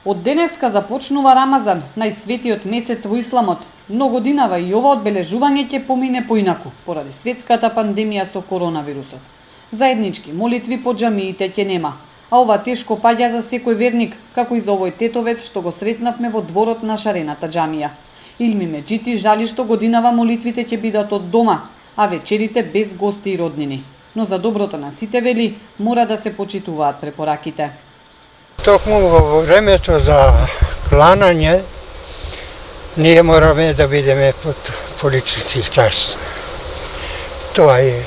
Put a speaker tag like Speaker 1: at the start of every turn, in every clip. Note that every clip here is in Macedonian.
Speaker 1: Од денеска започнува Рамазан, најсветиот месец во исламот, но годинава и ова одбележување ќе помине поинаку, поради светската пандемија со коронавирусот. Заеднички молитви по џамиите ќе нема, а ова тешко паѓа за секој верник, како и за овој тетовец што го сретнавме во дворот на шарената џамија. Илми Меджити жали што годинава молитвите ќе бидат од дома, а вечерите без гости и роднини. Но за доброто на сите, вели, мора да се почитуваат препораките.
Speaker 2: Токму во времето за кланање, ние мораме да бидеме под политички час. Тоа е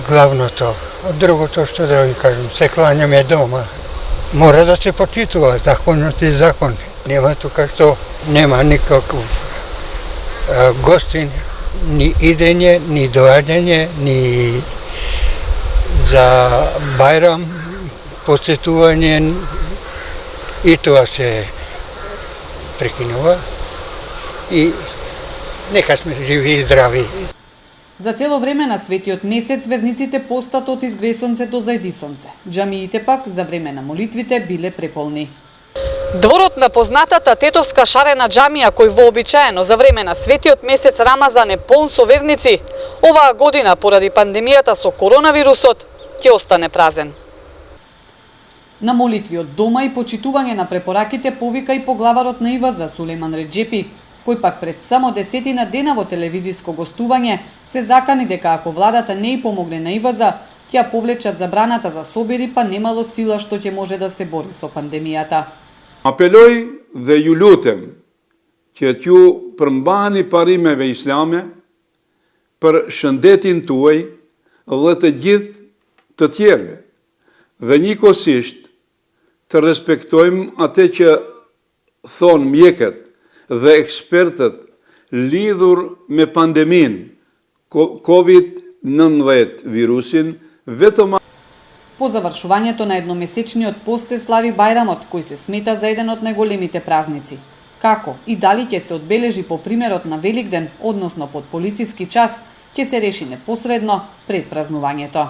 Speaker 2: главното. Другото што да ви кажем, се кланяме дома. Мора да се почитува законот и закон. Нема тука што нема никаков гостин, ни идење, ни доаѓање, ни за Бајрам, посетување, и тоа се прекинува и нека сме живи и здрави.
Speaker 1: За цело време на светиот месец верниците постат од изгресонце до зајдисонце. Џамиите пак за време на молитвите биле преполни. Дворот на познатата тетовска шарена џамија, кој вообичаено за време на светиот месец Рамазан е полн со верници, оваа година поради пандемијата со коронавирусот ќе остане празен. На молитви од дома и почитување на препораките повика и поглаварот на ИВАЗ Сулејман Реџепи, кој пак пред само 10 дена во телевизиско гостување се закани дека ако владата не и помогне на ИВАЗ, ќе ја повлечат забраната за собери, па немало сила што ќе може да се бори со пандемијата.
Speaker 3: Apeloj dhe ju lutem që t'ju përmbani parimeve islame për shëndetin tuaj dhe të gjithë të tjerëve dhe njëkohësisht të respektojmë atë që thonë mjekët dhe ekspertët lidhur me pandemin COVID-19 virusin vetëm.
Speaker 1: По завршувањето на едномесечниот пост се слави Бајрамот, кој се смета за еден од најголемите празници. Како и дали ќе се одбележи по примерот на Великден, односно под полициски час, ќе се реши непосредно пред празнувањето.